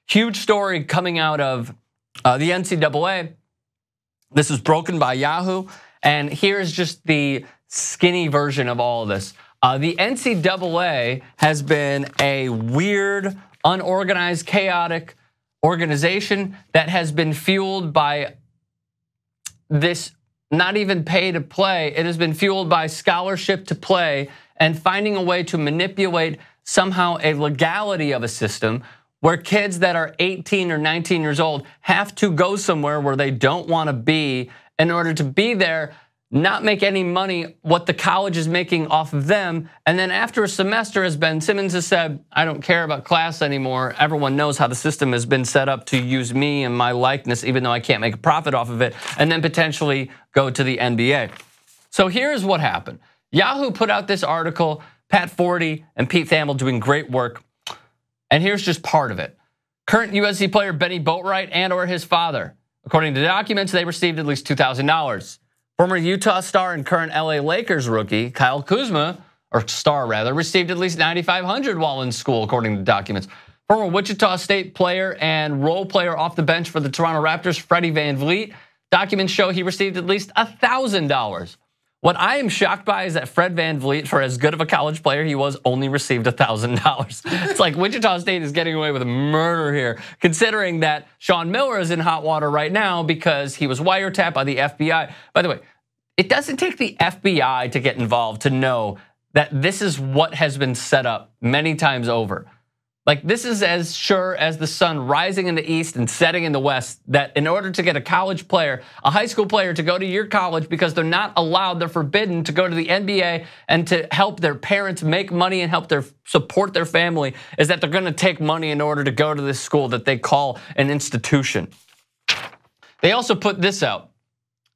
Huge story coming out of the NCAA. This was broken by Yahoo, and here's just the skinny version of all of this. The NCAA has been a weird, unorganized, chaotic organization that has been fueled by this not even pay to play. It has been fueled by scholarship to play and finding a way to manipulate somehow a legality of a system where kids that are 18 or 19 years old have to go somewhere where they don't want to be in order to be there, not make any money, what the college is making off of them. And then after a semester, as Ben Simmons has said, I don't care about class anymore. Everyone knows how the system has been set up to use me and my likeness, even though I can't make a profit off of it, and then potentially go to the NBA. So here's what happened. Yahoo put out this article, Pat Forty and Pete Thamel doing great work. And here's just part of it. Current USC player Benny Boatwright and or his father. According to documents, they received at least $2,000. Former Utah star and current LA Lakers rookie Kyle Kuzma, or star rather, received at least $9,500 while in school, according to documents. Former Wichita State player and role player off the bench for the Toronto Raptors, Freddie VanVleet, documents show he received at least $1,000. What I am shocked by is that Fred VanVleet, for as good of a college player he was, only received $1,000. It's like Wichita State is getting away with murder here, considering that Sean Miller is in hot water right now because he was wiretapped by the FBI. By the way, it doesn't take the FBI to get involved to know that this is what has been set up many times over. Like, this is as sure as the sun rising in the east and setting in the west, that in order to get a college player, a high school player, to go to your college because they're not allowed, they're forbidden to go to the NBA and to help their parents make money and help support their family, is that they're gonna take money in order to go to this school that they call an institution. They also put this out.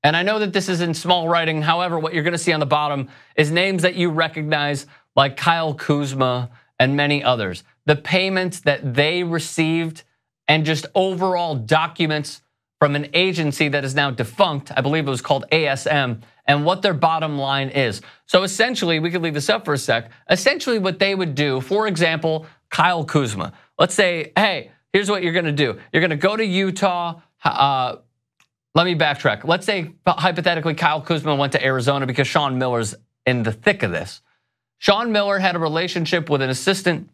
And I know that this is in small writing. However, what you're gonna see on the bottom is names that you recognize, like Kyle Kuzma and many others. The payments that they received and just overall documents from an agency that is now defunct. I believe it was called ASM, and what their bottom line is. So essentially, we could leave this up for a sec. Essentially what they would do, for example, Kyle Kuzma. Let's say, hey, here's what you're gonna do. You're gonna go to Utah. Let me backtrack. Let's say, hypothetically, Kyle Kuzma went to Arizona because Sean Miller's in the thick of this. Sean Miller had a relationship with an assistant,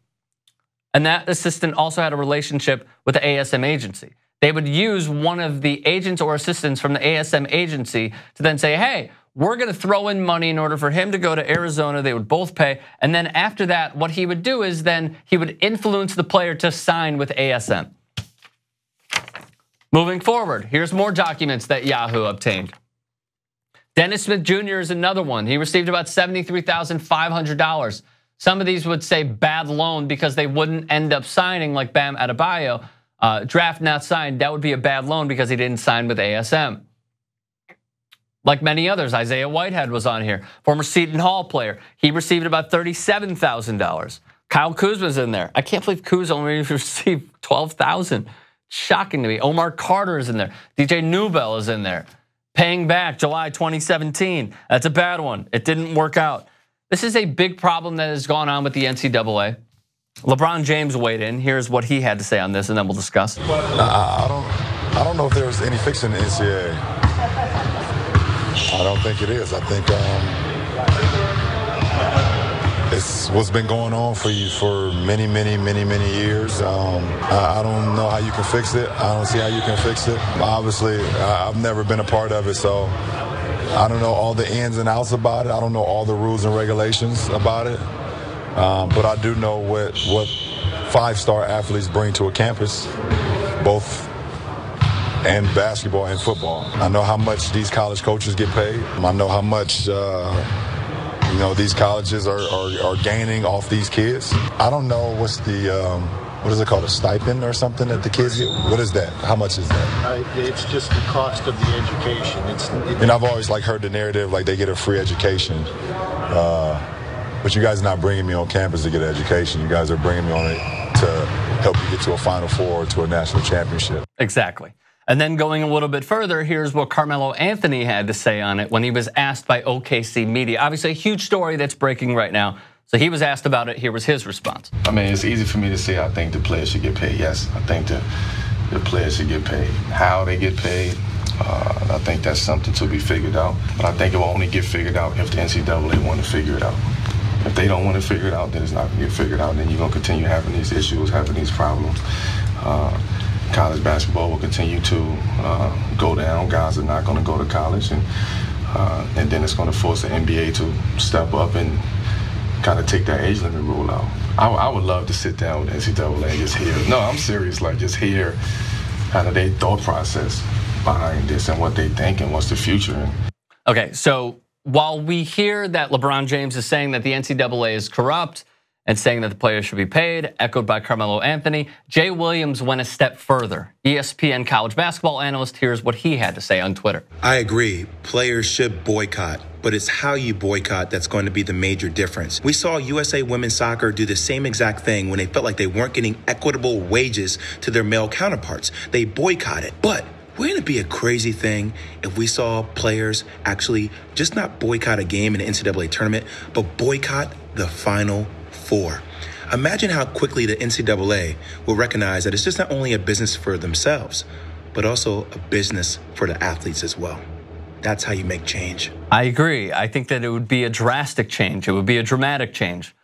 and that assistant also had a relationship with the ASM agency. They would use one of the agents or assistants from the ASM agency to then say, hey, we're gonna throw in money in order for him to go to Arizona. They would both pay. And then after that, what he would do is then he would influence the player to sign with ASM. Moving forward, here's more documents that Yahoo obtained. Dennis Smith Jr. is another one. He received about $73,500. Some of these would say bad loan because they wouldn't end up signing, like Bam Adebayo. Draft not signed, that would be a bad loan because he didn't sign with ASM. Like many others, Isaiah Whitehead was on here. Former Seton Hall player. He received about $37,000. Kyle Kuzma's in there. I can't believe Kuz only received $12,000. Shocking to me. Omar Carter is in there. DJ Newbell is in there. Paying back July 2017. That's a bad one. It didn't work out. This is a big problem that has gone on with the NCAA. LeBron James weighed in. Here's what he had to say on this, and then we'll discuss. I don't know if there's any fix in the NCAA. I don't think it is. I think it's what's been going on for many years. I don't know how you can fix it. I don't see how you can fix it. Obviously, I've never been a part of it, so I don't know all the ins and outs about it. I don't know all the rules and regulations about it. But I do know what five-star athletes bring to a campus, both in basketball and football. I know how much these college coaches get paid. I know how much these colleges are gaining off these kids. I don't know what's the what is it called, a stipend or something that the kids get? What is that? How much is that? It's just the cost of the education. And I've always heard the narrative like they get a free education. But you guys are not bringing me on campus to get an education. You guys are bringing me on it to help you get to a Final Four or to a national championship. Exactly. And then going a little bit further, here's what Carmelo Anthony had to say on it when he was asked by OKC Media. Obviously a huge story that's breaking right now. So he was asked about it. Here was his response. I mean, it's easy for me to say I think the players should get paid. Yes, I think the players should get paid. How they get paid, I think that's something to be figured out. But I think it will only get figured out if the NCAA want to figure it out. If they don't want to figure it out, then it's not going to get figured out. Then you're going to continue having these issues, having these problems. College basketball will continue to go down. Guys are not going to go to college. And then it's going to force the NBA to step up and kind of take that age limit rule out. I would love to sit down with NCAA and just hear. No, I'm serious. Like, just hear kind of their thought process behind this and what they think and what's the future. Okay, so while we hear that LeBron James is saying that the NCAA is corrupt and saying that the players should be paid, echoed by Carmelo Anthony, Jay Williams went a step further. ESPN college basketball analyst, here's what he had to say on Twitter. I agree. Players should boycott, but it's how you boycott that's going to be the major difference. We saw USA Women's Soccer do the same exact thing when they felt like they weren't getting equitable wages to their male counterparts. They boycotted. But wouldn't it be a crazy thing if we saw players actually just not boycott a game in the NCAA tournament, but boycott the Final Four? Imagine how quickly the NCAA will recognize that it's just not only a business for themselves, but also a business for the athletes as well. That's how you make change. I agree. I think that it would be a drastic change. It would be a dramatic change.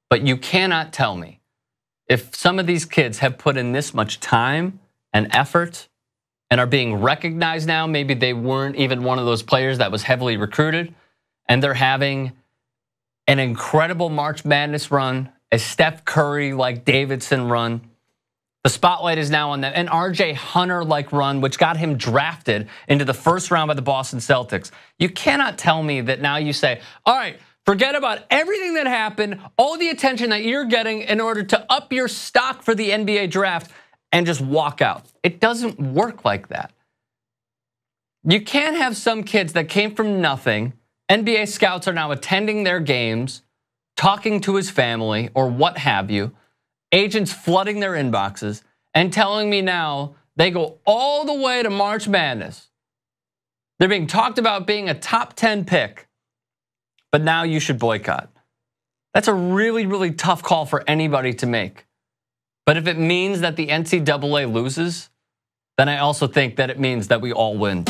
But you cannot tell me if some of these kids have put in this much time and effort and are being recognized now, maybe they weren't even one of those players that was heavily recruited, and they're having an incredible March Madness run, a Steph Curry-like Davidson run. The spotlight is now on them, an RJ Hunter-like run, which got him drafted into the first round by the Boston Celtics. You cannot tell me that now you say, all right, forget about everything that happened, all the attention that you're getting in order to up your stock for the NBA draft, and just walk out. It doesn't work like that. You can't have some kids that came from nothing. NBA scouts are now attending their games, talking to his family or what have you, agents flooding their inboxes and telling me now they go all the way to March Madness. They're being talked about being a top 10 pick, but now you should boycott. That's a really, really tough call for anybody to make. But if it means that the NCAA loses, then I also think that it means that we all win.